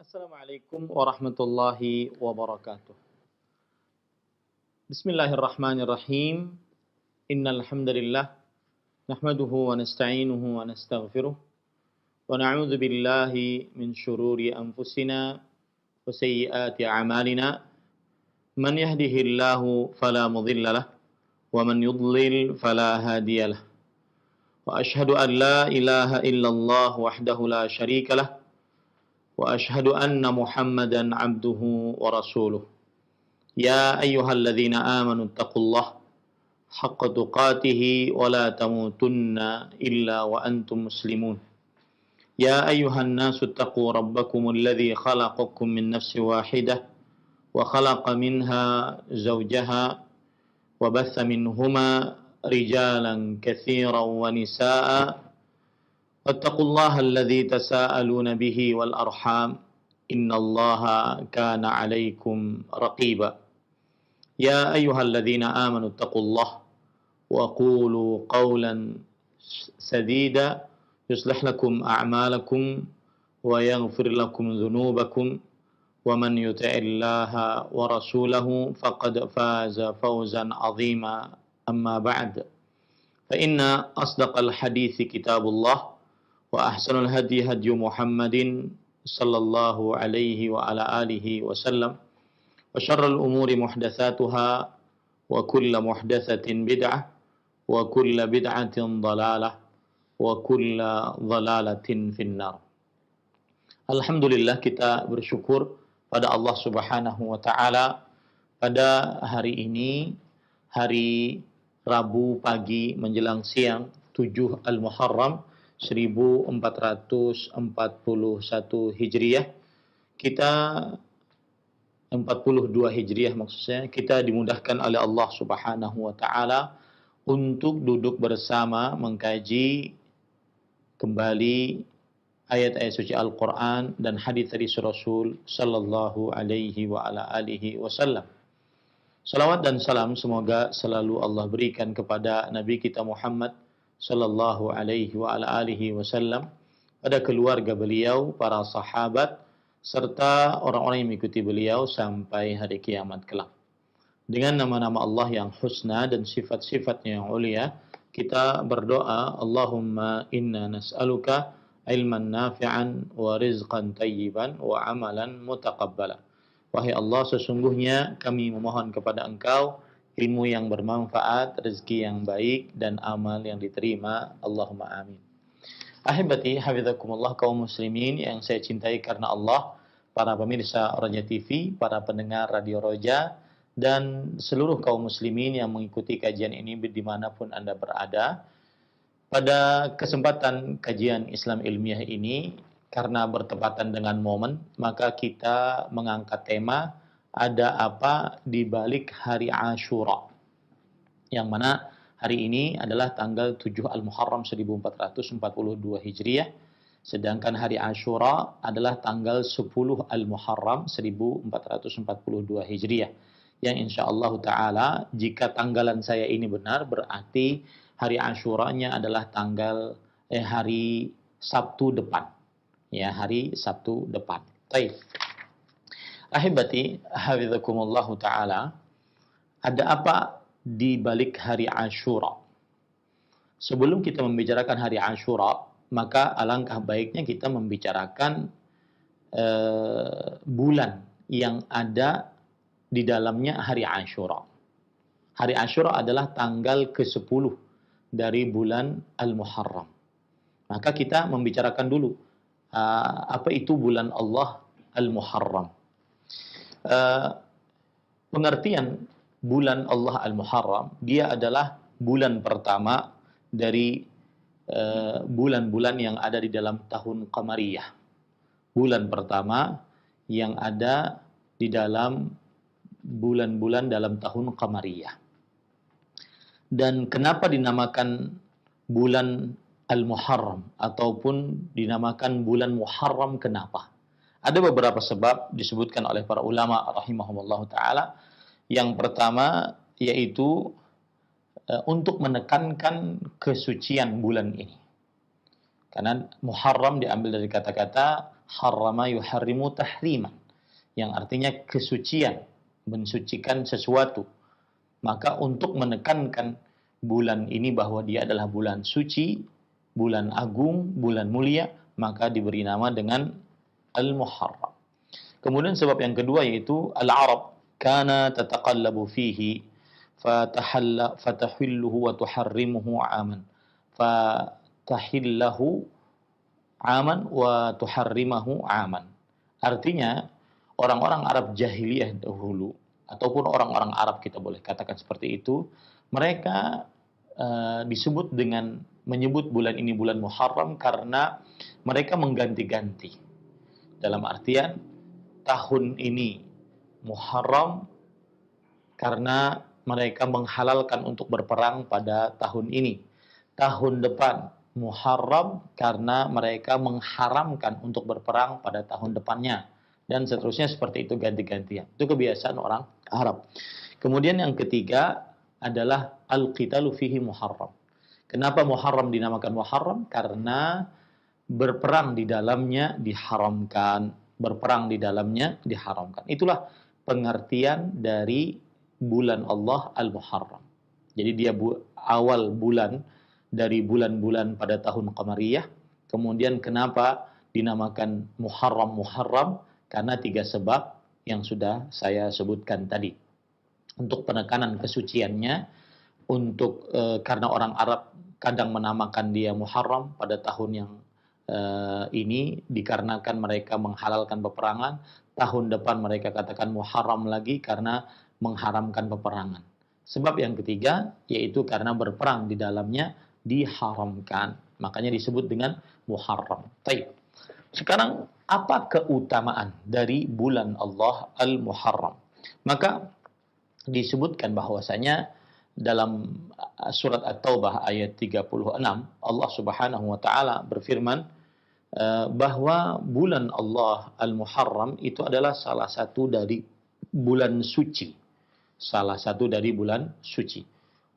Assalamualaikum warahmatullahi wabarakatuh. Bismillahirrahmanirrahim. Innal hamdalillah nahmaduhu wa nasta'inuhu wa nastaghfiruh wa na'udzu billahi min shururi anfusina wa sayyiati a'malina. Man yahdihillahu fala mudilla lahu wa man yudlil fala hadiya lahu. Wa ashhadu an la ilaha illallah wahdahu la syarika lahu wa ashhadu anna Muhammadan abduhu wa rasuluh. Ya ayyuhalladzina amanu taqullaha haqqa tuqatih wa la tamutunna illa wa antum muslimun. Ya ayyuhan nasu taqu rabbakumul ladzi khalaqakum min nafsin wahidah wa khalaqa minha zawjaha wa batha minhuma rijalan katsiran wa nisaa'a. Wattaqullaha alladzi tasaaluna bihi wal arham innallaha kana 'alaikum raqiba. Ya ayyuhalladzina amanu taqullaha wa qulu qawlan sadida yuslih lakum a'malakum wa yaghfir lakum dhunubakum wa man yuti'illaha wa rasulahu faqad faza fawzan 'azima. Amma ba'd. Fa inna asdaqal hadithi kitabullah wa ahsanul hadi hadyu Muhammadin sallallahu alaihi wa ala alihi wa sallam. Wa syarrul umuri muhdatsatuha wa kullu muhdatsatin bid'ah wa kullu bid'atin dhalalah wa kullu dhalalatin finnar. Alhamdulillah, kita bersyukur pada Allah Subhanahu wa taala pada hari ini, hari Rabu pagi menjelang siang 7 Al-Muharram 1441 Hijriah, kita 42 Hijriah maksudnya, kita dimudahkan oleh Allah Subhanahu wa taala untuk duduk bersama mengkaji kembali ayat-ayat suci Al-Qur'an dan hadis-hadis Rasul sallallahu alaihi wa ala alihi wasallam. Salawat dan salam semoga selalu Allah berikan kepada Nabi kita Muhammad sallallahu alaihi wa ala alihi wasallam, pada keluarga beliau, para sahabat, serta orang-orang yang mengikuti beliau sampai hari kiamat kelak. Dengan nama-nama Allah yang husna dan sifat-sifatnya yang ulia, kita berdoa, Allahumma inna nas'aluka ilman nafi'an wa rizqan tayyiban wa amalan mutaqabbala. Wahai Allah, sesungguhnya kami memohon kepada Engkau ilmu yang bermanfaat, rezeki yang baik, dan amal yang diterima. Allahumma amin. Ahibati hafizakumullah, kaum muslimin yang saya cintai karena Allah, para pemirsa Roja TV, para pendengar Radio Roja, dan seluruh kaum muslimin yang mengikuti kajian ini dimanapun Anda berada. Pada kesempatan kajian Islam ilmiah ini, karena bertepatan dengan momen, maka kita mengangkat tema ada apa di balik hari Asyura, yang mana hari ini adalah tanggal 7 Al-Muharram 1442 Hijriah, sedangkan hari Asyura adalah tanggal 10 Al-Muharram 1442 Hijriah, yang insyaallah ta'ala jika tanggalan saya ini benar, berarti hari Asyuranya adalah hari Sabtu depan. Ya, hari Sabtu depan. Baik. Ahibati hafizakumullah ta'ala, ada apa di balik hari Asyura? Sebelum kita membicarakan hari Asyura, maka alangkah baiknya kita membicarakan bulan yang ada di dalamnya hari Asyura. Hari Asyura adalah tanggal ke-10 dari bulan Al-Muharram. Maka kita membicarakan dulu apa itu bulan Allah Al-Muharram. Pengertian bulan Allah Al-Muharram, dia adalah bulan pertama dari bulan-bulan yang ada di dalam tahun Qamariyah. Bulan pertama yang ada di dalam bulan-bulan dalam tahun Qamariyah. Dan kenapa dinamakan bulan Al-Muharram ataupun dinamakan bulan Muharram, kenapa? Ada beberapa sebab disebutkan oleh para ulama rahimahumullah ta'ala. Yang pertama yaitu untuk menekankan kesucian bulan ini. Karena Muharram diambil dari kata-kata harrama yuharrimu tahriman, yang artinya kesucian, mensucikan sesuatu. Maka untuk menekankan bulan ini bahwa dia adalah bulan suci, bulan agung, bulan mulia, maka diberi nama dengan Al-Muharram. Kemudian sebab yang kedua yaitu Al-Arab kana tataqallabu fihi fatahilluhu wa tuharrimuhu aman. Fatahillahu aman wa tuharrimahu aman. Artinya orang-orang Arab jahiliyah dahulu ataupun orang-orang Arab, kita boleh katakan seperti itu, mereka disebut dengan menyebut bulan ini bulan Muharram karena mereka mengganti-ganti. Dalam artian tahun ini Muharram karena mereka menghalalkan untuk berperang pada tahun ini. Tahun depan Muharram karena mereka mengharamkan untuk berperang pada tahun depannya. Dan seterusnya seperti itu, ganti-gantian. Itu kebiasaan orang Arab. Kemudian yang ketiga adalah al-qitalu fihi Muharram. Kenapa Muharram dinamakan Muharram? Karena berperang di dalamnya diharamkan. Berperang di dalamnya diharamkan. Itulah pengertian dari bulan Allah Al-Muharram. Jadi dia awal bulan dari bulan-bulan pada tahun Qamariyah. Kemudian kenapa dinamakan Muharram? Karena 3 sebab yang sudah saya sebutkan tadi. Untuk penekanan kesuciannya, untuk karena orang Arab kadang menamakan dia Muharram pada tahun yang ini dikarenakan mereka menghalalkan peperangan. Tahun depan mereka katakan Muharram lagi karena mengharamkan peperangan. Sebab yang ketiga yaitu karena berperang di dalamnya diharamkan. Makanya disebut dengan Muharram. Baik. Sekarang apa keutamaan dari bulan Allah Al-Muharram? Maka disebutkan bahwasanya dalam surat At-Taubah ayat 36 Allah Subhanahu wa taala berfirman bahwa bulan Allah Al-Muharram itu adalah salah satu dari bulan suci. Salah satu dari bulan suci.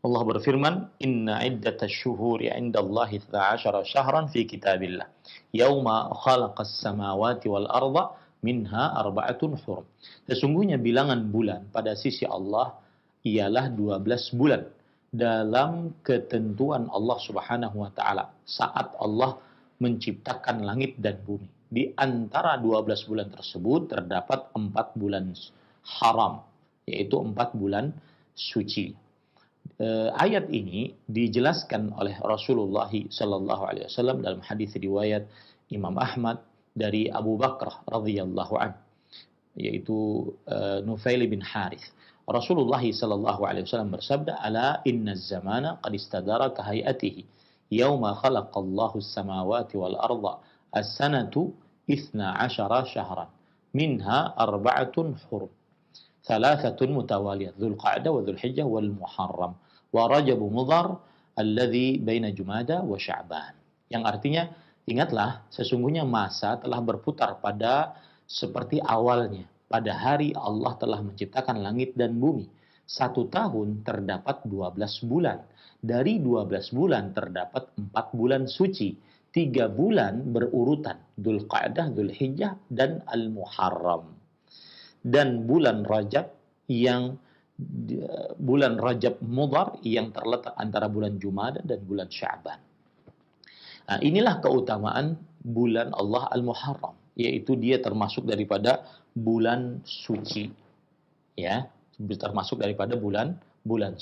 Allah berfirman, "Inna iddatash syuhuri 'indallahi 12 syahran fi kitabillah. Yauma khalaqas samawati wal arda minha arba'atun hurum." Sesungguhnya bilangan bulan pada sisi Allah ialah 12 bulan dalam ketentuan Allah Subhanahu wa taala saat Allah menciptakan langit dan bumi. Di antara 12 bulan tersebut terdapat 4 bulan haram, yaitu 4 bulan suci. Ayat ini dijelaskan oleh Rasulullah sallallahu alaihi wasallam dalam hadis riwayat Imam Ahmad dari Abu Bakar radhiyallahu anhu, yaitu Nufail bin Harith. Rasulullah sallallahu alaihi wasallam bersabda, "Ala inna az-zamana qad istadara ka hayatihi yauma khalaqallahu as-samawati wal arda as-sanatu 12 syahran minha arba'atun hurum. Thalathatun mutawaliyah, Dzulqa'dah wa Dzulhijjah wal Muharram wa Rajab Mudhar alladzi baina Jumada wa Sya'ban." Yang artinya, ingatlah sesungguhnya masa telah berputar pada seperti awalnya. Pada hari Allah telah menciptakan langit dan bumi. 1 tahun terdapat 12 bulan. Dari 12 bulan terdapat 4 bulan suci. 3 bulan berurutan. Dzulqa'dah, Dzulhijjah, dan Al-Muharram. Dan bulan Rajab Mudhar yang terletak antara bulan Jumada dan bulan Sya'ban. Nah, inilah keutamaan bulan Allah Al-Muharram, yaitu dia termasuk daripada bulan suci. Ya, termasuk daripada bulan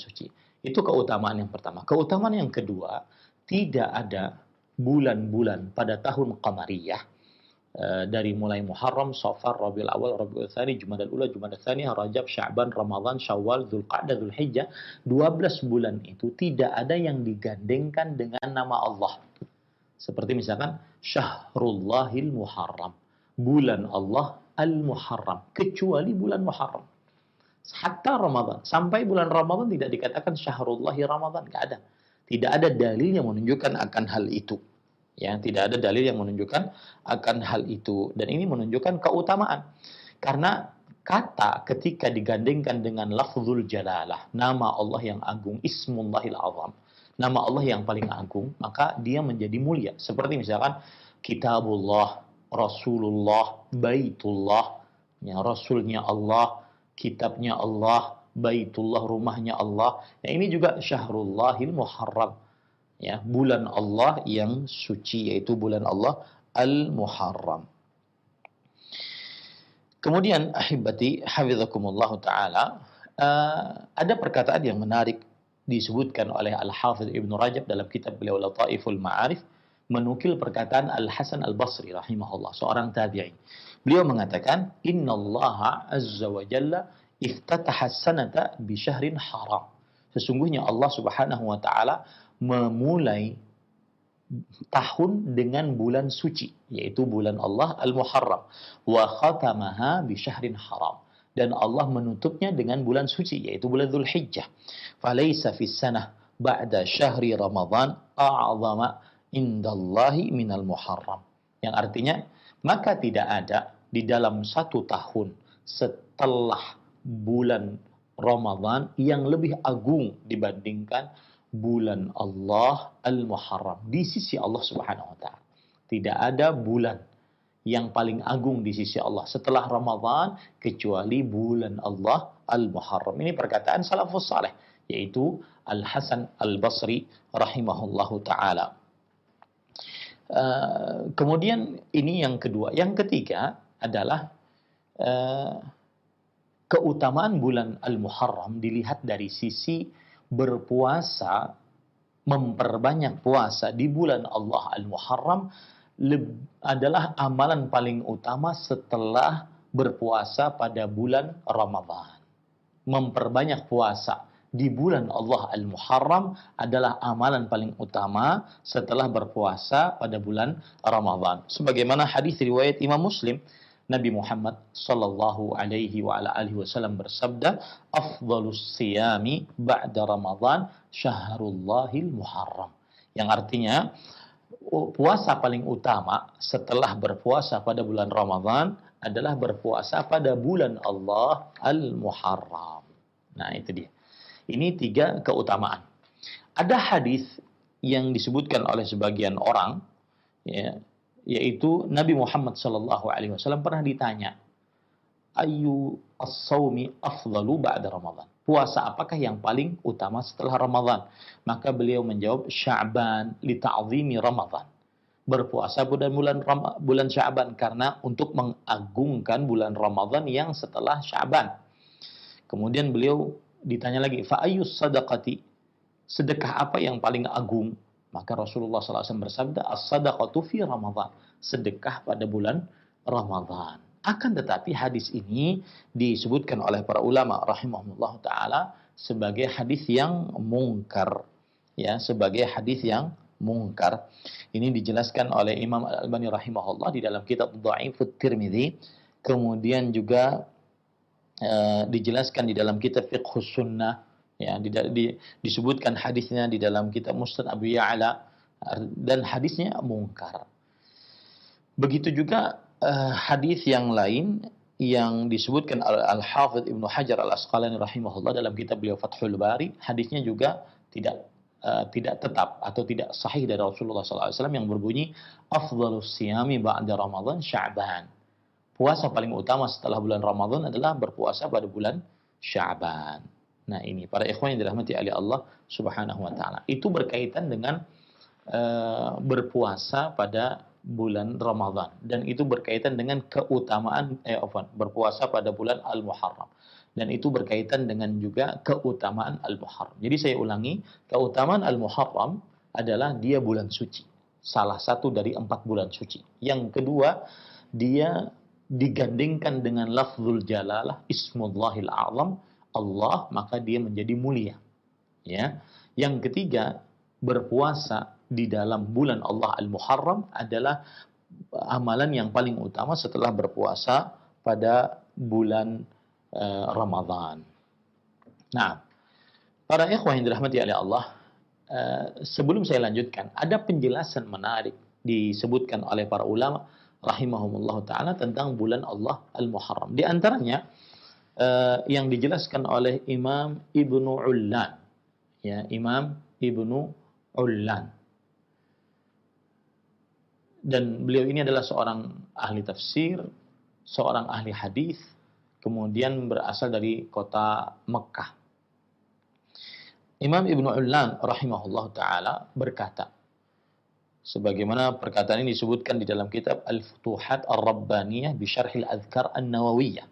suci. Itu keutamaan yang pertama. Keutamaan yang kedua, tidak ada bulan-bulan pada tahun Qamariyah dari mulai Muharram, Safar, Rabiul Awal, Rabiul Tsani, Jumadal Ula, Jumadal Tsaniyah, Rajab, Sya'ban, Ramadan, Syawal, Dzulqa'dah, Dzulhijjah, 12 bulan itu tidak ada yang digandengkan dengan nama Allah. Seperti misalkan Syahrullahil Muharram, bulan Allah Al-Muharram, kecuali bulan Muharram. Hatta Ramadan, sampai bulan Ramadan tidak dikatakan Syahrullahi Ramadan, tidak ada. Tidak ada dalil yang menunjukkan akan hal itu. Ya, tidak ada dalil yang menunjukkan akan hal itu, dan ini menunjukkan keutamaan. Karena kata ketika digandengkan dengan lafzul jalalah, nama Allah yang agung, Ismullahil Azam, nama Allah yang paling agung, maka dia menjadi mulia. Seperti misalkan Kitabullah, Rasulullah, Baitullah, ya, Rasulnya Allah, kitabnya Allah, Baitullah, rumahnya Allah. Ya, ini juga Syahrullahil Muharram, ya, bulan Allah yang suci, yaitu bulan Allah Al-Muharram. Kemudian ahibati hafizakumullah taala, ada perkataan yang menarik disebutkan oleh Al-Hafidz Ibnu Rajab dalam kitab beliau Lataiful Ma'arif, menukil perkataan Al-Hasan Al-Basri rahimahullah, seorang tabi'in. Beliau mengatakan, "Innallaha azza wa jalla iftataha sanata bi syahrin haram." Sesungguhnya Allah Subhanahu wa taala memulai tahun dengan bulan suci, yaitu bulan Allah Al-Muharram, wa khatamaha bi syahrin haram, dan Allah menutupnya dengan bulan suci, yaitu bulan Dzulhijjah. Falaysa fis sanah ba'da syahri Ramadan a'zama indallahi minal Muharram. Yang artinya, maka tidak ada di dalam satu tahun setelah bulan Ramadan yang lebih agung dibandingkan bulan Allah Al-Muharram di sisi Allah Subhanahu wa taala. Tidak ada bulan yang paling agung di sisi Allah setelah Ramadan kecuali bulan Allah Al-Muharram. Ini perkataan salafus saleh, yaitu Al-Hasan Al-Basri rahimahullahu taala. Kemudian ini yang kedua. Yang ketiga adalah keutamaan bulan Al-Muharram dilihat dari sisi berpuasa, memperbanyak puasa di bulan Allah Al-Muharram adalah amalan paling utama setelah berpuasa pada bulan Ramadan. Memperbanyak puasa di bulan Allah Al-Muharram adalah amalan paling utama setelah berpuasa pada bulan Ramadan. Sebagaimana hadis riwayat Imam Muslim, Nabi Muhammad sallallahu alaihi wa ala alihi wasallam bersabda, "Afdhalus siyami ba'da Ramadan syahrullahil Muharram." Yang artinya, puasa paling utama setelah berpuasa pada bulan Ramadan adalah berpuasa pada bulan Allah Al-Muharram. Nah, itu dia. Ini 3 keutamaan. Ada hadis yang disebutkan oleh sebagian orang, ya, yaitu Nabi Muhammad sallallahu alaihi wasallam pernah ditanya, "Ayu as-saumi afdalu ba'da Ramadan?" Puasa apakah yang paling utama setelah Ramadan? Maka beliau menjawab, "Sya'ban li ta'zimi Ramadan." Berpuasa bulan Sya'ban karena untuk mengagungkan bulan Ramadan yang setelah Sya'ban. Kemudian beliau ditanya lagi, "Fa ayyus sadaqati?" Sedekah apa yang paling agung? Maka Rasulullah SAW bersabda, "As-sadaqatu fi Ramadan." Sedekah pada bulan Ramadan. Akan tetapi hadis ini disebutkan oleh para ulama rahimahullah taala sebagai hadis yang mungkar, ya, sebagai hadis yang mungkar. Ini dijelaskan oleh Imam Al-Albani rahimahullah di dalam kitab Dha'ifut Tirmidzi, kemudian juga dijelaskan di dalam kitab Fiqhus Sunnah, ya, disebutkan hadisnya di dalam kitab Musnad Abu Ya'la, dan hadisnya mungkar. Begitu juga hadis yang lain yang disebutkan Al-Hafidz Ibnu Hajar Al-Asqalani rahimahullah dalam kitab beliau Fathul Bari, hadisnya juga tidak tetap atau tidak sahih dari Rasulullah SAW yang berbunyi, "Afdhalus siyami ba'da Ramadan Sya'ban." Puasa paling utama setelah bulan Ramadan adalah berpuasa pada bulan Sya'ban. Nah, ini para ikhwan yang dirahmati oleh Allah Subhanahu wa taala. Itu berkaitan dengan berpuasa pada bulan Ramadan, dan itu berkaitan dengan keutamaan berpuasa pada bulan Al-Muharram, dan itu berkaitan dengan juga keutamaan Al-Muharram. Jadi saya ulangi, keutamaan Al-Muharram adalah dia bulan suci, salah satu dari 4 bulan suci. Yang kedua, dia digandingkan dengan lafzul jalalah, ismullahil a'zam, Allah, maka dia menjadi mulia, ya. Yang ketiga, berpuasa di dalam bulan Allah Al-Muharram adalah amalan yang paling utama setelah berpuasa pada bulan Ramadan. Nah, para ikhwah yang dirahmati oleh Allah, sebelum saya lanjutkan, ada penjelasan menarik disebutkan oleh para ulama rahimahumullah ta'ala tentang bulan Allah Al-Muharram. Di antaranya yang dijelaskan oleh Imam Ibnu Ullan, ya, Imam Ibnu Ullan. Dan beliau ini adalah seorang ahli tafsir, seorang ahli hadis, kemudian berasal dari kota Mekah. Imam Ibnu Ullan rahimahullah taala berkata, sebagaimana perkataan ini disebutkan di dalam kitab Al-Futuhat Ar-Rabbaniyah bi Syarh Al-Adhkar An-Nawawiyah.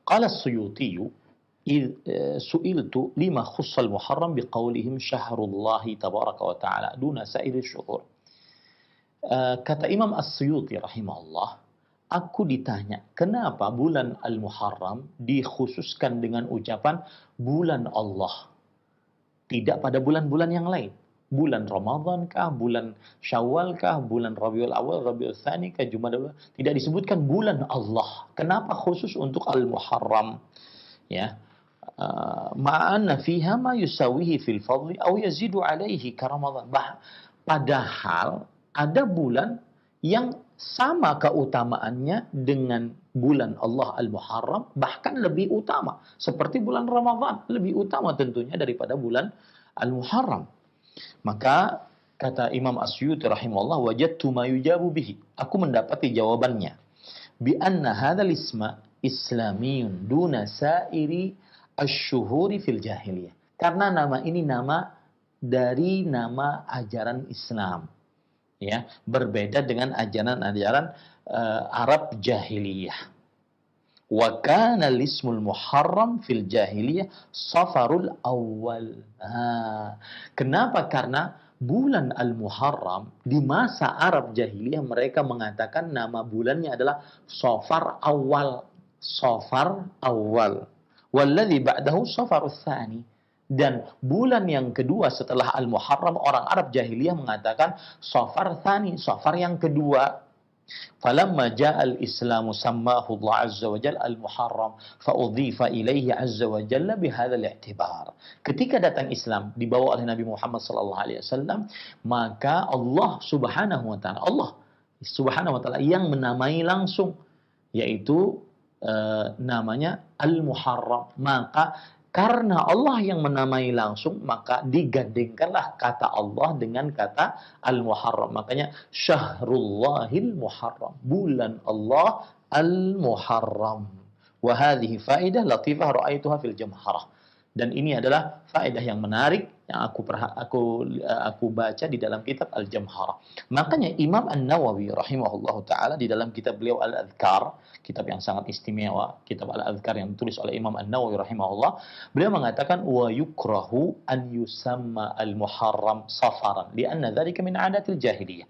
Qala As-Suyuti su'iltu lima khussa al-Muharram biqaulihim syahrullahi tabaraka wa ta'ala duna sa'iri syuhur. Kata Imam As-Suyuti rahimahullah, aku ditanya, kenapa bulan Al-Muharram dikhususkan dengan ucapan bulan Allah, tidak pada bulan-bulan yang lain? Bulan Ramadan kah, bulan Syawal kah, bulan Rabiul Awal, Rabiul Tsani kah, Jumadal? Tidak disebutkan bulan Allah. Kenapa khusus untuk Al-Muharram? Ya. Ma'anna fiha ma yusawihi fil fadli aw yazidu alaihi ka Ramadan. Padahal ada bulan yang sama keutamaannya dengan bulan Allah Al-Muharram, bahkan lebih utama. Seperti bulan Ramadan, lebih utama tentunya daripada bulan Al-Muharram. Maka kata Imam Asyuti rahimahullah, wajadtu ma yujabu bihi. Aku mendapati jawabannya. Bi anna hadzal isma islamiyun duna sairi asy-syuhuri fil jahiliyah. Karena nama ini nama dari nama ajaran Islam. Ya, berbeda dengan ajaran-ajaran Arab jahiliyah. Wa kana al-ismul muharram fil jahiliyah safarul awal. Kenapa? Karena bulan Al-Muharram di masa Arab jahiliyah mereka mengatakan nama bulannya adalah Safar awal. Safar awal. Walladzi ba'dahu Safarul tsani. Dan bulan yang kedua setelah Al-Muharram, orang Arab jahiliyah mengatakan Safar tsani, Safar yang kedua. Falamma ja'al Islamu sammahu Allah azza wa jalla al-Muharram fa udhifa ilaihi azza wa jalla bihadzal i'tibar. Ketika datang Islam dibawa oleh Nabi Muhammad sallallahu alaihi wasallam, maka Allah Subhanahu wa taala yang menamai langsung, yaitu namanya Al-Muharram. Maka karena Allah yang menamai langsung, maka digandengkanlah kata Allah dengan kata Al-Muharram. Makanya Syahrullahil Muharram, bulan Allah Al-Muharram. Wa hadhihi faidah latifah ra'aituha fil jamharah. Dan ini adalah faedah yang menarik yang aku baca di dalam kitab Al-Jamharah. Makanya Imam An-Nawawi rahimahullahu taala di dalam kitab beliau Al-Adhkar, kitab yang sangat istimewa, kitab Al-Adhkar yang ditulis oleh Imam An-Nawawi rahimahullah, beliau mengatakan wa yukrahu an yusamma al-Muharram safaran lianna dzalika min 'adatil jahiliyah.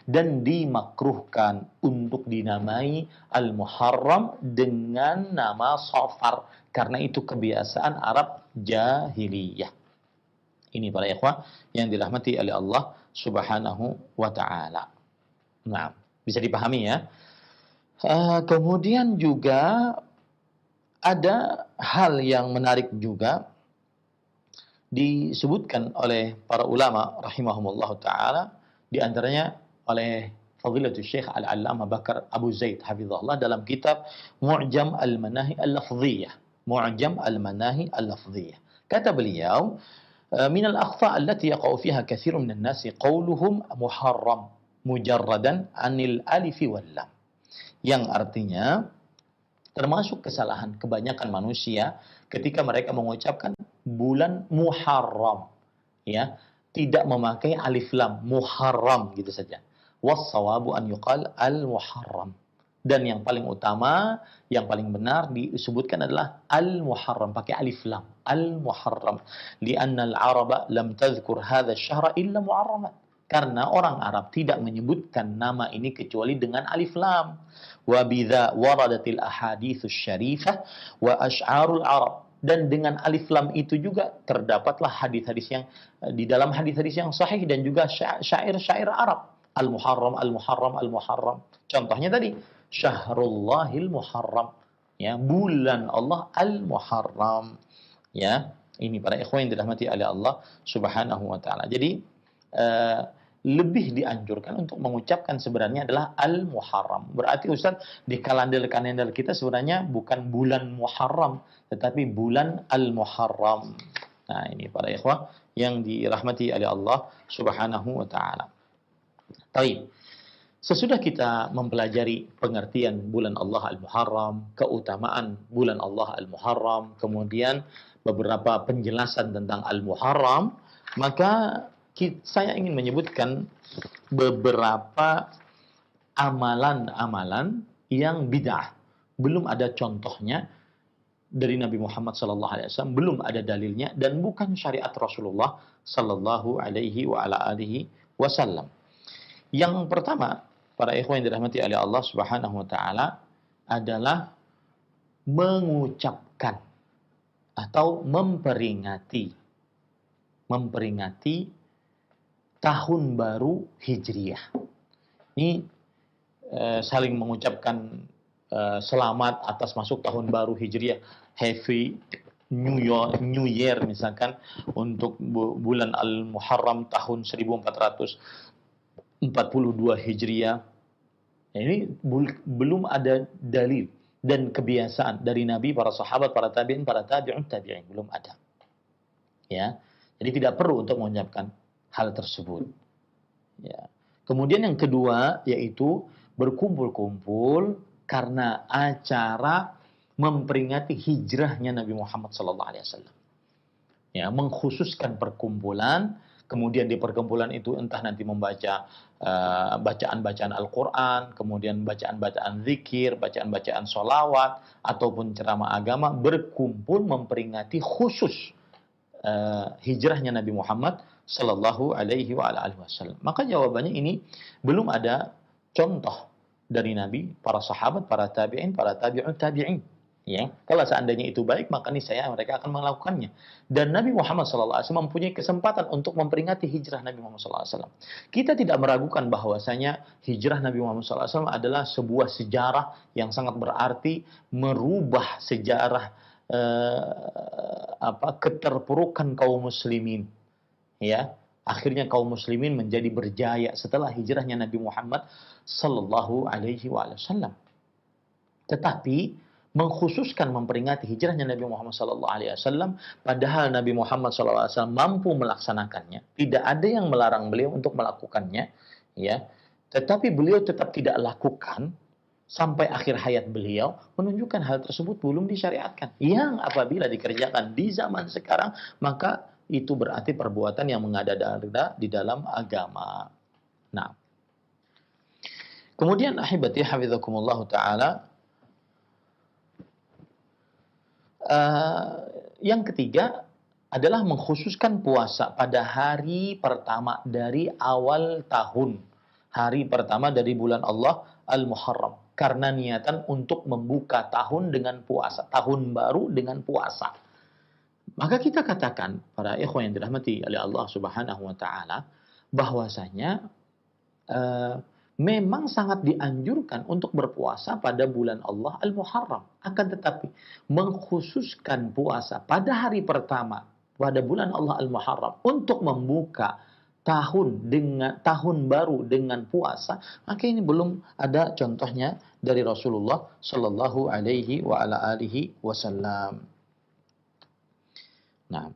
Dan dimakruhkan untuk dinamai Al-Muharram dengan nama Safar karena itu kebiasaan Arab jahiliyah. Ini para ikhwah yang dirahmati oleh Allah Subhanahu wa taala. Nah, bisa dipahami ya. Kemudian juga ada hal yang menarik juga disebutkan oleh para ulama rahimahumullah taala, di antaranya oleh Fadilatul Syekh Al-Allamah Bakar Abu Zaid hafizahullah dalam kitab Mu'jam Al-Manahi Al-Lafdhiyah. Mu'jam Al-Manahi Al-Lafdhiyah. Kata beliau, min al-akhfa' allati yaqa'u fiha katsirun minan nasi qauluhum muharram mujarradan 'anil alif wal lam. Yang artinya termasuk kesalahan kebanyakan manusia ketika mereka mengucapkan bulan Muharram, ya, tidak memakai alif lam, Muharram gitu saja. Was-shawabu an yuqal al-Muharram. Dan yang paling utama, yang paling benar disebutkan adalah Al-Muharram, pakai alif lam. Al-Muharram. Lianna al-Araba lam tadhkur hadha syahra illa mu'arraman. Karena orang Arab tidak menyebutkan nama ini kecuali dengan alif lam. Wa bidza waradatil ahaditsus syarifah wa asy'arul Arab. Dan dengan alif lam itu juga terdapatlah hadis-hadis yang di dalam hadis-hadis yang sahih dan juga syair-syair Arab. Al-Muharram, Al-Muharram, Al-Muharram. Contohnya tadi Syahrullahil Muharram, ya, bulan Allah Al-Muharram, ya. Ini para ikhwan yang dirahmati oleh Allah Subhanahu wa taala. Jadi lebih dianjurkan untuk mengucapkan sebenarnya adalah Al-Muharram. Berarti Ustaz, di kalender-kalender kita sebenarnya bukan bulan Muharram, tetapi bulan Al-Muharram. Nah, ini para ikhwah yang dirahmati oleh Allah Subhanahu wa taala. Baik. Sesudah kita mempelajari pengertian bulan Allah Al-Muharram, keutamaan bulan Allah Al-Muharram, kemudian beberapa penjelasan tentang Al-Muharram, maka saya ingin menyebutkan beberapa amalan-amalan yang bid'ah. Belum ada contohnya dari Nabi Muhammad SAW, belum ada dalilnya, dan bukan syariat Rasulullah Sallallahu Alaihi Wasallam. Yang pertama, para ikhwan yang dirahmati oleh Allah Subhanahu wa taala, adalah mengucapkan atau memperingati tahun baru Hijriah. Ini saling mengucapkan selamat atas masuk tahun baru Hijriah, Happy New Year misalkan untuk bulan Al-Muharram tahun 1442 Hijriah. Ini belum ada dalil dan kebiasaan dari Nabi, para sahabat, para tabi'in, para tabi'un tabi'in, belum ada. Ya. Jadi tidak perlu untuk mengucapkan hal tersebut. Ya. Kemudian yang kedua yaitu berkumpul-kumpul karena acara memperingati hijrahnya Nabi Muhammad SAW. Ya, mengkhususkan perkumpulan. Kemudian di perkumpulan itu entah nanti membaca bacaan-bacaan Al-Quran, kemudian bacaan-bacaan zikir, bacaan-bacaan sholawat, ataupun ceramah agama, berkumpul memperingati khusus hijrahnya Nabi Muhammad Sallallahu Alaihi Wasallam. Maka jawabannya ini belum ada contoh dari Nabi, para sahabat, para tabi'in, para tabi'un tabi'in. Ya, kalau seandainya itu baik, maka niscaya mereka akan melakukannya. Dan Nabi Muhammad SAW mempunyai kesempatan untuk memperingati hijrah Nabi Muhammad SAW. Kita tidak meragukan bahwasanya hijrah Nabi Muhammad SAW adalah sebuah sejarah yang sangat berarti, merubah sejarah keterpurukan kaum muslimin. Ya, akhirnya kaum muslimin menjadi berjaya setelah hijrahnya Nabi Muhammad Sallallahu Alaihi Wasallam. Tetapi mengkhususkan memperingati hijrahnya Nabi Muhammad SAW, padahal Nabi Muhammad SAW mampu melaksanakannya, tidak ada yang melarang beliau untuk melakukannya, ya. Tetapi beliau tetap tidak lakukan sampai akhir hayat beliau, menunjukkan hal tersebut belum disyariatkan. Yang apabila dikerjakan di zaman sekarang, maka itu berarti perbuatan yang mengada-ada di dalam agama. Nah, kemudian ahibati hafizakumullah ta'ala, yang ketiga adalah mengkhususkan puasa pada hari pertama dari awal tahun, hari pertama dari bulan Allah Al-Muharram, karena niatan untuk membuka tahun dengan puasa, tahun baru dengan puasa. Maka kita katakan, para ikhwan yang dirahmati oleh Allah Subhanahu wa taala, bahwasanya memang sangat dianjurkan untuk berpuasa pada bulan Allah Al-Muharram. Akan tetapi mengkhususkan puasa pada hari pertama pada bulan Allah Al-Muharram untuk membuka tahun baru dengan puasa, maka ini belum ada contohnya dari Rasulullah Shallallahu Alaihi Wasallam. Nah,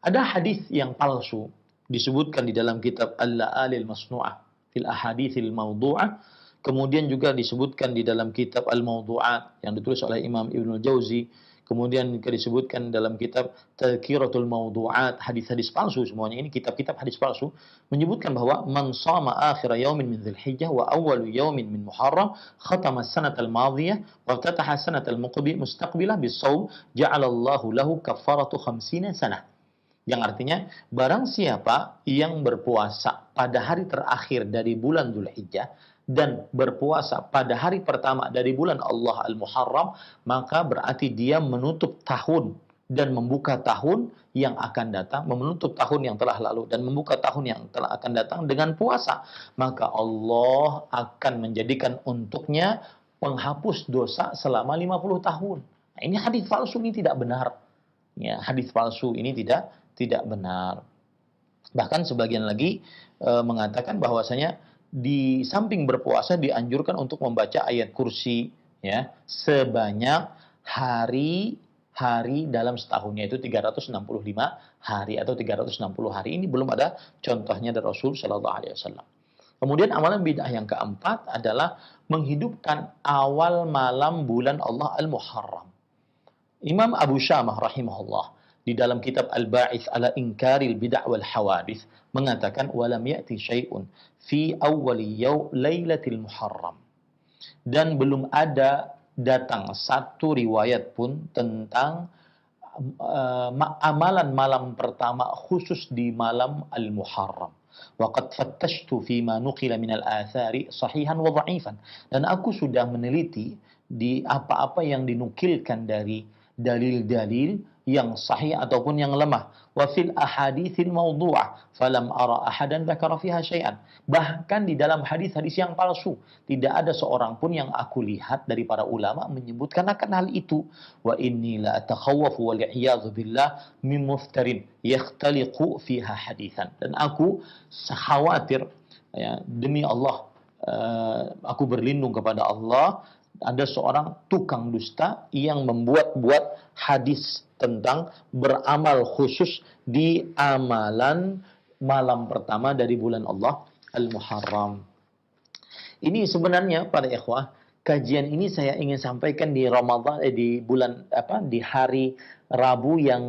ada hadis yang palsu disebutkan di dalam kitab Al-La'alil Masnu'ah fil Ahadithil Mawdu'ah, kemudian juga disebutkan di dalam kitab Al-Mawdu'at yang ditulis oleh Imam Ibnul Jauzi, kemudian juga disebutkan dalam kitab Tadhkiratul Mawdu'at, hadis-hadis palsu semuanya ini, kitab-kitab hadis palsu, menyebutkan bahwa man shama akhir yaumin min Dzulhijjah wa awwal yaumin min Muharram khatama as-sanata al-madiyah wa iftataha as-sanata al-mustaqbilah bis-shaum ja'alallahu lahu kafaratu 50 sanah. Yang artinya, barang siapa yang berpuasa pada hari terakhir dari bulan Dzulhijjah dan berpuasa pada hari pertama dari bulan Allah Al-Muharram, maka berarti dia menutup tahun dan membuka tahun yang akan datang, menutup tahun yang telah lalu dan membuka tahun yang telah akan datang dengan puasa. Maka Allah akan menjadikan untuknya penghapus dosa selama 50 tahun. Nah, ini hadis palsu, ini tidak benar. Ya, hadis palsu ini tidak benar. Bahkan sebagian lagi mengatakan bahwasanya di samping berpuasa dianjurkan untuk membaca ayat kursi, ya, sebanyak hari dalam setahun, yaitu 365 hari atau 360 hari. Ini belum ada contohnya dari Rasul Shallallahu Alaihi Wasallam. Kemudian amalan bid'ah yang keempat adalah menghidupkan awal malam bulan Allah Al-Muharram. Imam Abu Syamah rahimahullah di dalam kitab Al-Ba'its ala Inkaril Bid'ah wal Hawadits mengatakan walam ya'ti syai'un fi awwali lailatul Muharram. Dan belum ada datang satu riwayat pun tentang amalan malam pertama khusus di malam Al-Muharram. Waqad fattashtu fima nuqila min al-athari sahihan wa dha'ifan. Dan aku sudah meneliti di apa-apa yang dinukilkan dari dalil-dalil yang sahih ataupun yang lemah. Wa fil ahaditsil mawdu'ah falam ara ahadan dzakara fiha syai'an. Bahkan di dalam hadis-hadis yang palsu tidak ada seorang pun yang aku lihat dari para ulama menyebutkan akan hal itu. Wa inni la atakhawwafu wal iyadzu billah min muftarin yakhtaliqu fiha haditsan. Dan aku khawatir ya, demi Allah aku berlindung kepada Allah, ada seorang tukang dusta yang membuat-buat hadis tentang beramal khusus di amalan malam pertama dari bulan Allah Al-Muharram. Ini sebenarnya para ikhwah, kajian ini saya ingin sampaikan di Ramadan di bulan di hari Rabu yang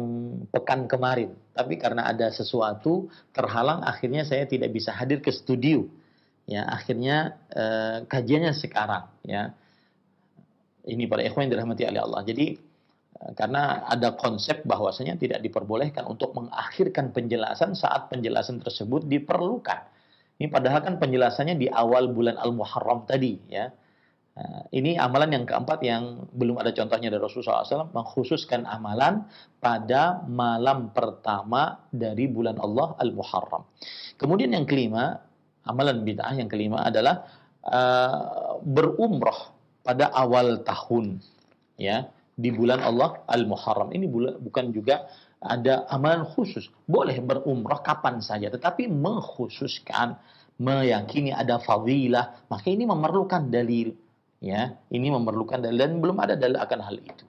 pekan kemarin. Tapi karena ada sesuatu terhalang, akhirnya saya tidak bisa hadir ke studio. Ya, akhirnya kajiannya sekarang ya. Ini para ikhwan yang dirahmati oleh Allah. Jadi karena ada konsep bahwasanya tidak diperbolehkan untuk mengakhirkan penjelasan saat penjelasan tersebut diperlukan. Ini padahal kan penjelasannya di awal bulan Al-Muharram tadi ya. Ini amalan yang keempat yang belum ada contohnya dari Rasulullah SAW, mengkhususkan amalan pada malam pertama dari bulan Allah Al-Muharram. Kemudian yang kelima, amalan bid'ah yang kelima adalah berumrah pada awal tahun ya di bulan Allah Al-Muharram. Ini bukan juga ada amalan khusus. Boleh berumrah kapan saja, tetapi mengkhususkan, meyakini ada fadilah, maka ini memerlukan dalil ya. Ini memerlukan dalil dan belum ada dalil akan hal itu.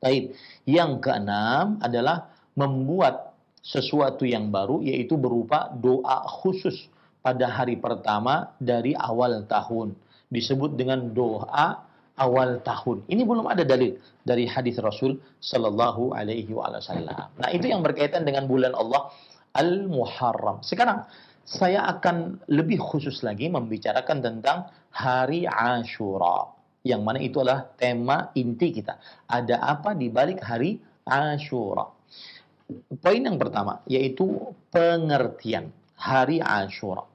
Baik. Yang keenam adalah membuat sesuatu yang baru, yaitu berupa doa khusus pada hari pertama dari awal tahun. Disebut dengan doa awal tahun. Ini belum ada dalil dari hadis Rasul Sallallahu Alaihi Wasallam. Nah, itu yang berkaitan dengan bulan Allah Al-Muharram. Sekarang saya akan lebih khusus lagi membicarakan tentang hari Ashura, yang mana itu adalah tema inti kita. Ada apa di balik hari Ashura? Poin yang pertama yaitu pengertian hari Ashura.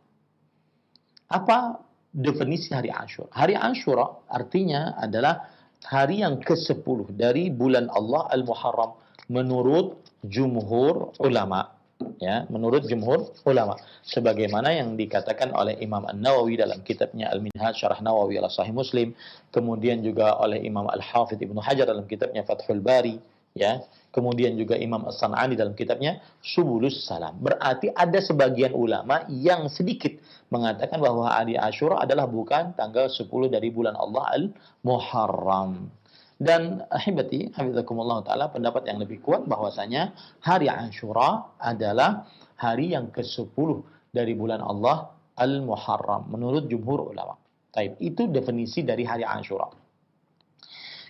Apa definisi hari Ashura? Hari Ashura artinya adalah hari yang ke-10 dari bulan Allah Al-Muharram menurut jumhur ulama. Ya, menurut jumhur ulama, sebagaimana yang dikatakan oleh Imam An-Nawawi dalam kitabnya Al-Minhaj Syarah Nawawi ala Sahih Muslim, kemudian juga oleh Imam Al-Hafidz Ibnu Hajar dalam kitabnya Fathul Bari, ya, kemudian juga Imam As-San'ani dalam kitabnya Subulus Salam. Berarti ada sebagian ulama yang sedikit mengatakan bahwa hari Ashura adalah bukan tanggal 10 dari bulan Allah Al-Muharram. Dan ahibati, hafizakumullah ta'ala, pendapat yang lebih kuat bahwasanya hari Ashura adalah hari yang ke-10 dari bulan Allah Al-Muharram menurut jumhur ulama. Baik, itu definisi dari hari Ashura.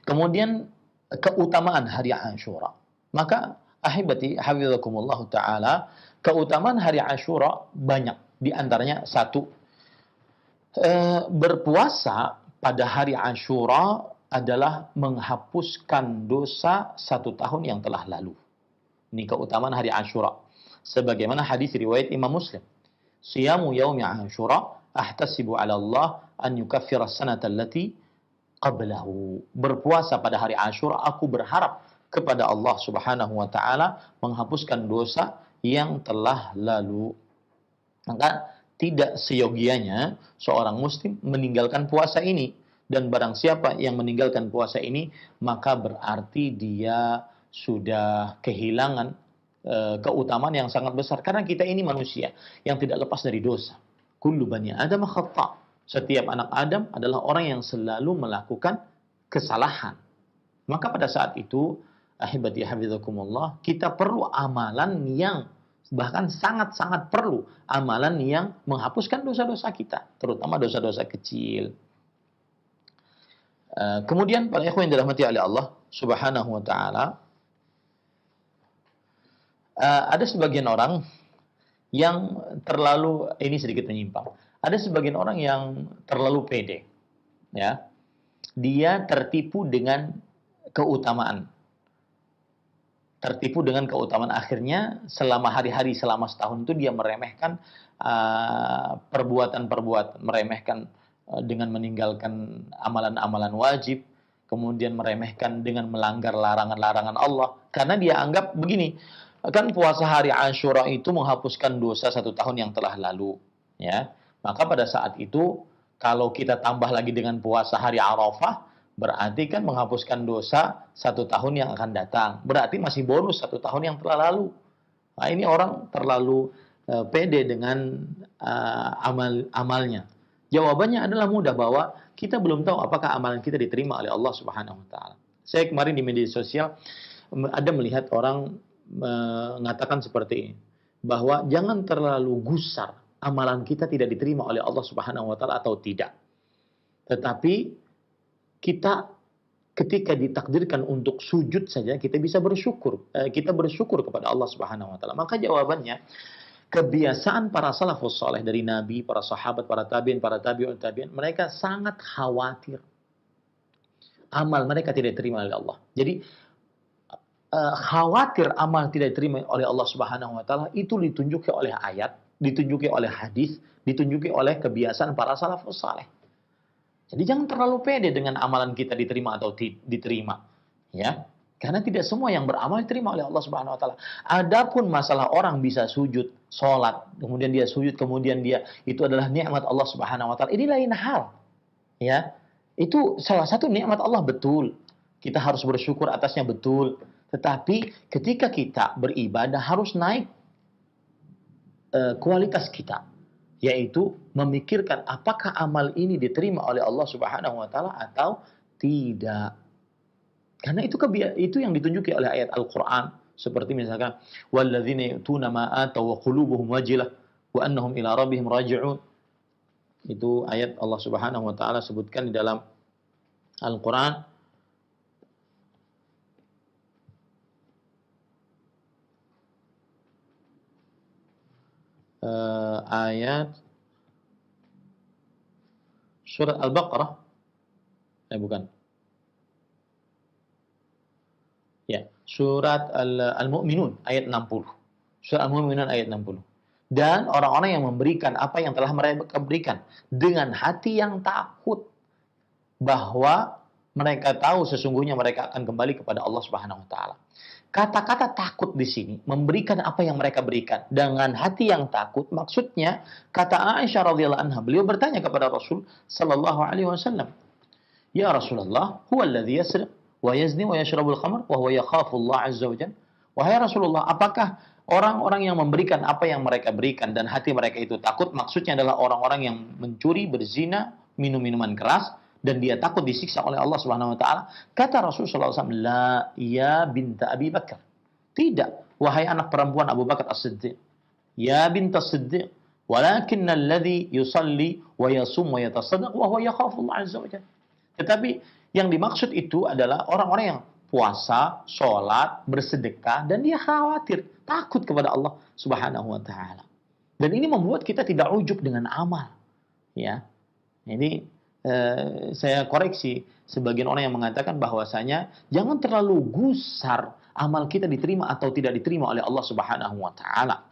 Kemudian keutamaan hari Ashura. Maka ahibati, hafizakumullah ta'ala, keutamaan hari Ashura banyak. Di antaranya satu, berpuasa pada hari Ashura adalah menghapuskan dosa 1 tahun yang telah lalu. Ini keutamaan hari Ashura. Sebagaimana hadis riwayat Imam Muslim. Siyamu yaumi Ashura ahtasibu ala Allah an yukaffira as-sanata allati qablahu. Berpuasa pada hari Ashura, aku berharap kepada Allah Subhanahu wa taala menghapuskan dosa yang telah lalu. Maka tidak seyogianya seorang muslim meninggalkan puasa ini. Dan barang siapa yang meninggalkan puasa ini, maka berarti dia sudah kehilangan keutamaan yang sangat besar. Karena kita ini manusia yang tidak lepas dari dosa. Kullu bani Adam khata'. Setiap anak Adam adalah orang yang selalu melakukan kesalahan. Maka pada saat itu, ahibati hafizakumullah, kita perlu amalan yang bahkan sangat-sangat perlu amalan yang menghapuskan dosa-dosa kita, terutama dosa-dosa kecil. Kemudian para ikhwan yang dirahmati oleh Allah Subhanahu wa taala, ada sebagian orang yang terlalu, ini sedikit menyimpang. Ada sebagian orang yang terlalu pede, ya. Dia tertipu dengan keutamaan. Tertipu dengan keutamaan, akhirnya selama hari-hari, selama setahun itu dia meremehkan perbuatan-perbuatan, meremehkan dengan meninggalkan amalan-amalan wajib, kemudian meremehkan dengan melanggar larangan-larangan Allah, karena dia anggap begini, kan puasa hari Asyura itu menghapuskan dosa 1 tahun yang telah lalu, ya. Maka pada saat itu kalau kita tambah lagi dengan puasa hari Arafah, berarti kan menghapuskan dosa 1 tahun yang akan datang. Berarti masih bonus 1 tahun yang telah lalu. Nah, ini orang terlalu pede dengan amalnya. Jawabannya adalah mudah, bahwa kita belum tahu apakah amalan kita diterima oleh Allah Subhanahu wa taala. Saya kemarin di media sosial ada melihat orang mengatakan seperti ini, bahwa jangan terlalu gusar amalan kita tidak diterima oleh Allah Subhanahu wa taala atau tidak. Tetapi kita ketika ditakdirkan untuk sujud saja kita bisa bersyukur. Kita bersyukur kepada Allah Subhanahu wa taala. Maka jawabannya, kebiasaan para salafus saleh dari Nabi, para sahabat, para tabi'in, para tabi'un tabi'in, mereka sangat khawatir amal mereka tidak diterima oleh Allah. Jadi khawatir amal tidak diterima oleh Allah Subhanahu wa taala itu ditunjuki oleh ayat, ditunjuki oleh hadis, ditunjuki oleh kebiasaan para salafus saleh. Jadi jangan terlalu pede dengan amalan kita diterima atau diterima, ya. Karena tidak semua yang beramal diterima oleh Allah Subhanahu wa taala. Adapun masalah orang bisa sujud, salat, kemudian dia sujud, kemudian dia itu adalah nikmat Allah Subhanahu wa taala. Ini lain hal. Ya. Itu salah satu nikmat Allah, betul. Kita harus bersyukur atasnya, betul. Tetapi ketika kita beribadah harus naik kualitas kita, yaitu memikirkan apakah amal ini diterima oleh Allah Subhanahu wa taala atau tidak. Karena itu yang ditunjuki oleh ayat Al-Qur'an, seperti misalkan walladzina yu'tuna ma ataw wa qulubuhum wajilah wa annahum ila rabbihim raji'un. Itu ayat Allah Subhanahu wa taala sebutkan di dalam Al-Qur'an. Ayat surat Al-Baqarah, bukan. Ya, surat Al-Mu'minun ayat 60. Surat Al-Mu'minun ayat 60. Dan orang-orang yang memberikan apa yang telah mereka berikan dengan hati yang takut, bahwa mereka tahu sesungguhnya mereka akan kembali kepada Allah Subhanahu wa taala. Kata-kata takut di sini, memberikan apa yang mereka berikan dengan hati yang takut, maksudnya kata Aisyah radhiyallahu anha, beliau bertanya kepada Rasul sallallahu alaihi wasallam, "Ya Rasulullah, huwa alladhi yasriq wa yazni wa yashrabul khamr wa huwa yakhafu Allah azza wa jalla?" Wahai Rasulullah, apakah orang-orang yang memberikan apa yang mereka berikan dan hati mereka itu takut, maksudnya adalah orang-orang yang mencuri, berzina, minum minuman keras, dan dia takut disiksa oleh Allah Subhanahu wa taala? Kata Rasulullah SAW, "La ya binta Abi Bakar." Tidak, wahai anak perempuan Abu Bakar As-Siddiq. Ya binta Siddiq, walakinna alladhi yusalli wa yasum wa yatasaddaq wa huwa yakhafu Allah azza wa jalla. Tetapi yang dimaksud itu adalah orang-orang yang puasa, sholat, bersedekah, dan dia khawatir, takut kepada Allah Subhanahu wa taala. Dan ini membuat kita tidak ujub dengan amal. Ya. Ini saya koreksi sebagian orang yang mengatakan bahwasanya jangan terlalu gusar amal kita diterima atau tidak diterima oleh Allah Subhanahu wa taala.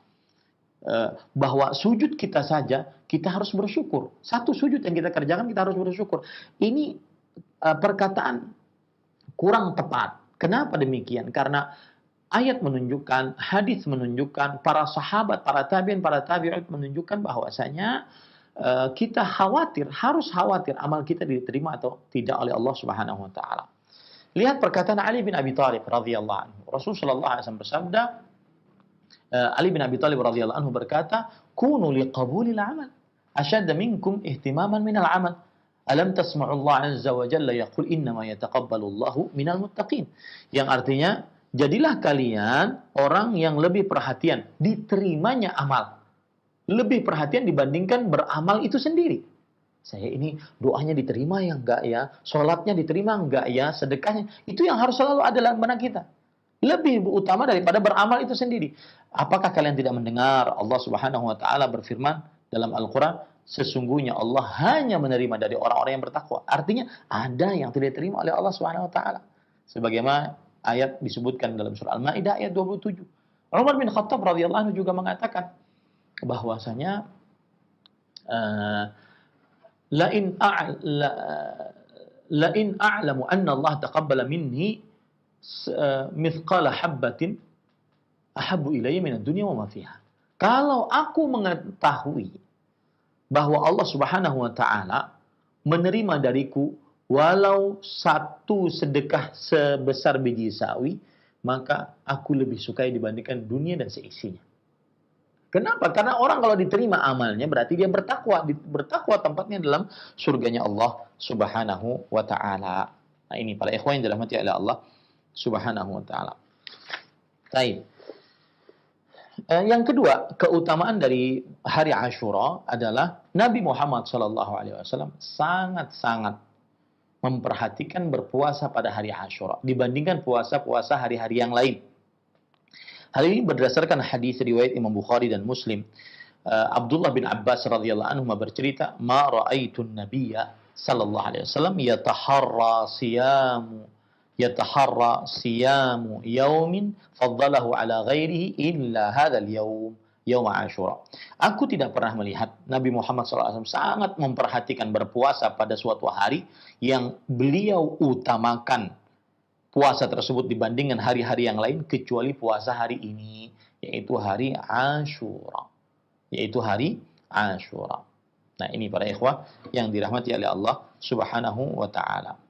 Bahwa sujud kita saja kita harus bersyukur. Satu sujud yang kita kerjakan kita harus bersyukur. Ini perkataan kurang tepat. Kenapa demikian? Karena ayat menunjukkan, hadis menunjukkan, para sahabat, para tabi'in, para tabi'ut menunjukkan bahwasanya kita harus khawatir amal kita diterima atau tidak oleh Allah Subhanahu wa taala. Lihat perkataan Ali bin Abi Thalib radhiyallahu anhu. Rasulullah sallallahu alaihi wasallam bersabda, Ali bin Abi Thalib radhiyallahu anhu berkata, "Kunu liqabulil amal ashadda minkum ihtimaman minal amal. Alam tasma'u Allah azza wa jalla yaqul innama yataqabbalu Allahu minal muttaqin." Yang artinya, jadilah kalian orang yang lebih perhatian diterimanya amal. Lebih perhatian dibandingkan beramal itu sendiri. Saya ini doanya diterima ya enggak ya? Sholatnya diterima enggak ya? Sedekahnya. Itu yang harus selalu ada dalam benak kita. Lebih utama daripada beramal itu sendiri. Apakah kalian tidak mendengar Allah Subhanahu wa taala berfirman dalam Al-Qur'an, sesungguhnya Allah hanya menerima dari orang-orang yang bertakwa. Artinya ada yang tidak diterima oleh Allah Subhanahu wa taala. Sebagaimana ayat disebutkan dalam surah Al-Maidah ayat 27. Umar bin Khattab radhiyallahu anhu juga mengatakan bahwasanya la in a'lamu anna Allah taqabbala minni mithqala habbatin ahabbu ilayya minad dunya wa ma fiha. Kalau aku mengetahui bahwa Allah Subhanahu wa taala menerima dariku walau satu sedekah sebesar biji sawi, maka aku lebih sukai dibandingkan dunia dan seisinya. Kenapa? Karena orang kalau diterima amalnya berarti dia bertakwa. Bertakwa tempatnya dalam surganya Allah Subhanahu wa taala. Nah, ini para ikhwan yang dirahmati oleh Allah Subhanahu wa taala. Baik. Yang kedua, keutamaan dari hari Asyura adalah Nabi Muhammad SAW sangat-sangat memperhatikan berpuasa pada hari Asyura dibandingkan puasa-puasa hari-hari yang lain. Hal ini berdasarkan hadis riwayat Imam Bukhari dan Muslim. Abdullah bin Abbas radhiyallahu anhu bercerita, "Ma ra'aitun nabiyya sallallahu alaihi wasallam yataharra siyamu yaumin faddalahu ala ghairihi illa hadzal yaum, yaum Asyura." Aku tidak pernah melihat Nabi Muhammad SAW sangat memperhatikan berpuasa pada suatu hari yang beliau utamakan puasa tersebut dibandingkan hari-hari yang lain kecuali puasa hari ini, yaitu hari Asyura. Nah, ini para ikhwah yang dirahmati oleh Allah Subhanahu wa taala.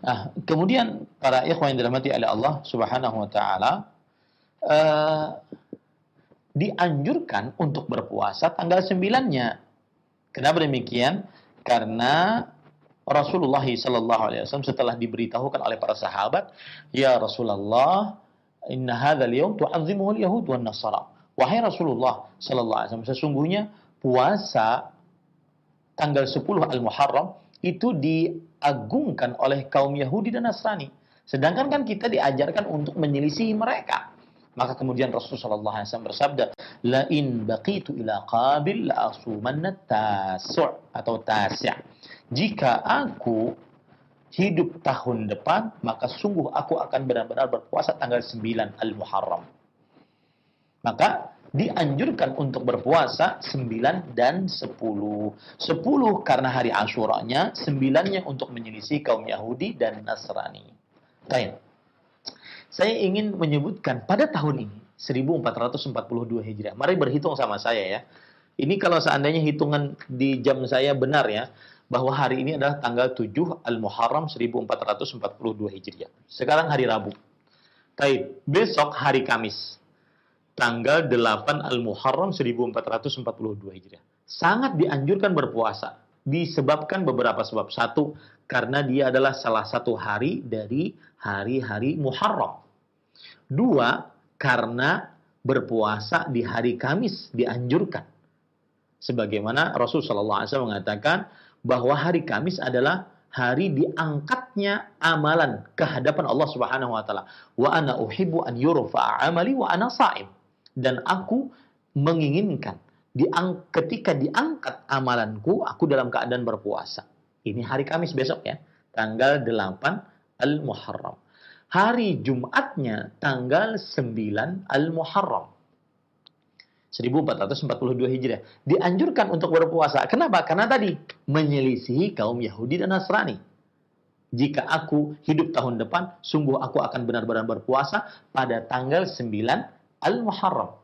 Nah, kemudian para ikhwah yang dirahmati oleh Allah Subhanahu wa taala, dianjurkan untuk berpuasa tanggal 9-nya. Kenapa demikian? Karena Rasulullah sallallahu alaihi wasallam setelah diberitahukan oleh para sahabat, "Ya Rasulullah, inna hadzal yaum tu'azzimuhu al-yahud wan nasara." Wahai Rasulullah sallallahu alaihi wasallam, sesungguhnya puasa tanggal 10 Al-Muharram itu diagungkan oleh kaum Yahudi dan Nasrani. Sedangkan kan kita diajarkan untuk menyelisihi mereka. Maka kemudian Rasulullah sallallahu alaihi wasallam bersabda, "La in baqitu ila qabil la asumanna tasu' atau tasi'." Jika aku hidup tahun depan, maka sungguh aku akan benar-benar berpuasa tanggal 9 Al-Muharram. Maka dianjurkan untuk berpuasa 9 dan 10. 10 karena hari Asyuranya, 9-nya untuk menyelisih kaum Yahudi dan Nasrani. Baik. Saya ingin menyebutkan pada tahun ini 1442 Hijriah. Mari berhitung sama saya ya. Ini kalau seandainya hitungan di jam saya benar ya, bahwa hari ini adalah tanggal 7 Al-Muharram 1442 Hijriah. Sekarang hari Rabu. Baik, besok hari Kamis. Tanggal 8 Al-Muharram 1442 Hijriah. Sangat dianjurkan berpuasa. Disebabkan beberapa sebab. Satu, karena dia adalah salah satu hari dari hari-hari Muharram. Dua, karena berpuasa di hari Kamis dianjurkan. Sebagaimana Rasulullah SAW mengatakan bahwa hari Kamis adalah hari diangkatnya amalan ke hadapan Allah Subhanahu wa taala. Wa ana uhibbu an yurfa'a amali wa ana sha'im. Dan aku menginginkan ketika diangkat amalanku, aku dalam keadaan berpuasa. Ini hari Kamis besok ya, tanggal 8 Al-Muharram. Hari Jumatnya tanggal 9 Al-Muharram 1442 Hijriah. Dianjurkan untuk berpuasa. Kenapa? Karena tadi menyelisihi kaum Yahudi dan Nasrani. Jika aku hidup tahun depan, sungguh aku akan benar-benar berpuasa pada tanggal 9 Al-Muharram.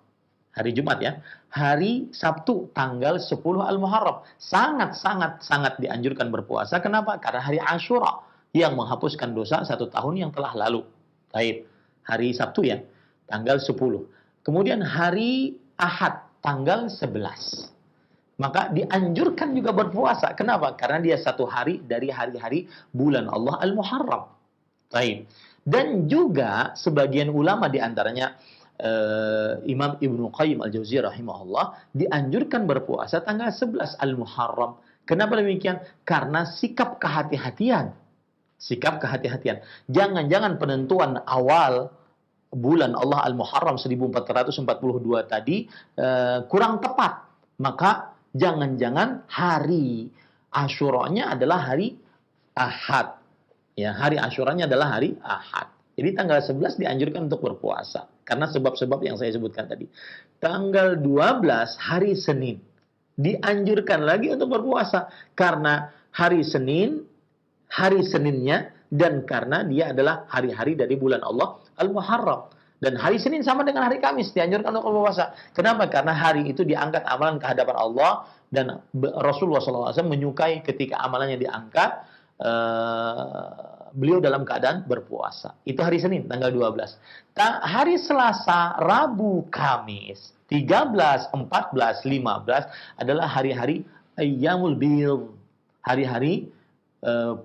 Hari Jumat ya. Hari Sabtu tanggal 10 Al-Muharram. Sangat dianjurkan berpuasa. Kenapa? Karena hari Asyura yang menghapuskan dosa 1 tahun yang telah lalu. Baik. Hari Sabtu ya. Tanggal 10. Kemudian hari Ahad tanggal 11. Maka dianjurkan juga berpuasa. Kenapa? Karena dia 1 hari dari hari-hari bulan Allah Al-Muharram. Baik. Dan juga sebagian ulama di antaranya Imam Ibnu Qayyim Al-Jauziyah rahimahullah dianjurkan berpuasa tanggal 11 Al-Muharram. Kenapa demikian? Karena sikap kehati-hatian. Sikap kehati-hatian. Jangan-jangan penentuan awal bulan Allah Al-Muharram 1442 tadi kurang tepat. Maka jangan-jangan hari Asyuranya adalah hari Ahad. Ya, hari Asyuranya adalah hari Ahad. Jadi tanggal 11 dianjurkan untuk berpuasa. Karena sebab-sebab yang saya sebutkan tadi. Tanggal 12 hari Senin. Dianjurkan lagi untuk berpuasa. Karena hari Senin, hari Seninnya, dan karena dia adalah hari-hari dari bulan Allah Al-Muharram. Dan hari Senin sama dengan hari Kamis dianjurkan untuk berpuasa. Kenapa? Karena hari itu diangkat amalan ke hadapan Allah. Dan Rasulullah SAW menyukai ketika amalannya diangkat. Beliau dalam keadaan berpuasa. Itu hari Senin, tanggal 12. Hari Selasa, Rabu, Kamis, 13, 14, 15 adalah hari-hari Ayyamul Bidh. Hari-hari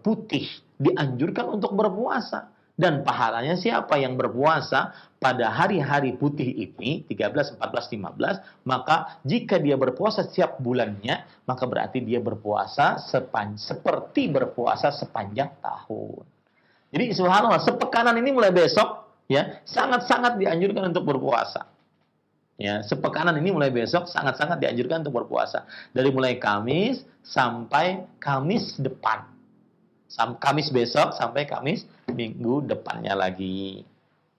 putih. Dianjurkan untuk berpuasa. Dan pahalanya siapa yang berpuasa pada hari-hari putih ini, 13, 14, 15, maka jika dia berpuasa setiap bulannya, maka berarti dia berpuasa seperti berpuasa sepanjang tahun. Jadi subhanallah, sepekanan ini mulai besok, ya, sangat-sangat dianjurkan untuk berpuasa. Ya, sepekanan ini mulai besok sangat-sangat dianjurkan untuk berpuasa. Dari mulai Kamis sampai Kamis depan. Kamis besok sampai Kamis minggu depannya lagi.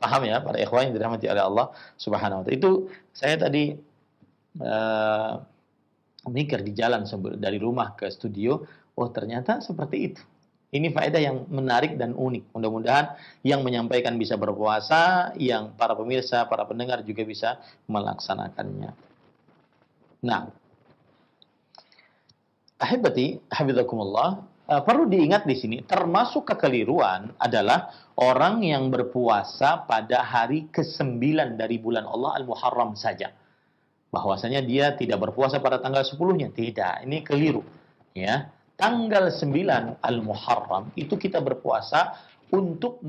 Paham ya para ikhwan yang dirahmati oleh Allah Subhanahu wa taala. Itu saya tadi mikir di jalan dari rumah ke studio, oh ternyata seperti itu. Ini faedah yang menarik dan unik. Mudah-mudahan yang menyampaikan bisa berpuasa, yang para pemirsa, para pendengar juga bisa melaksanakannya. Nah, ahibati, hafizakumullah, perlu diingat di sini, termasuk kekeliruan adalah orang yang berpuasa pada hari ke-9 dari bulan Allah Al-Muharram saja. Bahwasanya dia tidak berpuasa pada tanggal 10-nya. Tidak, ini keliru. Ya, tanggal 9 Al-Muharram itu kita berpuasa untuk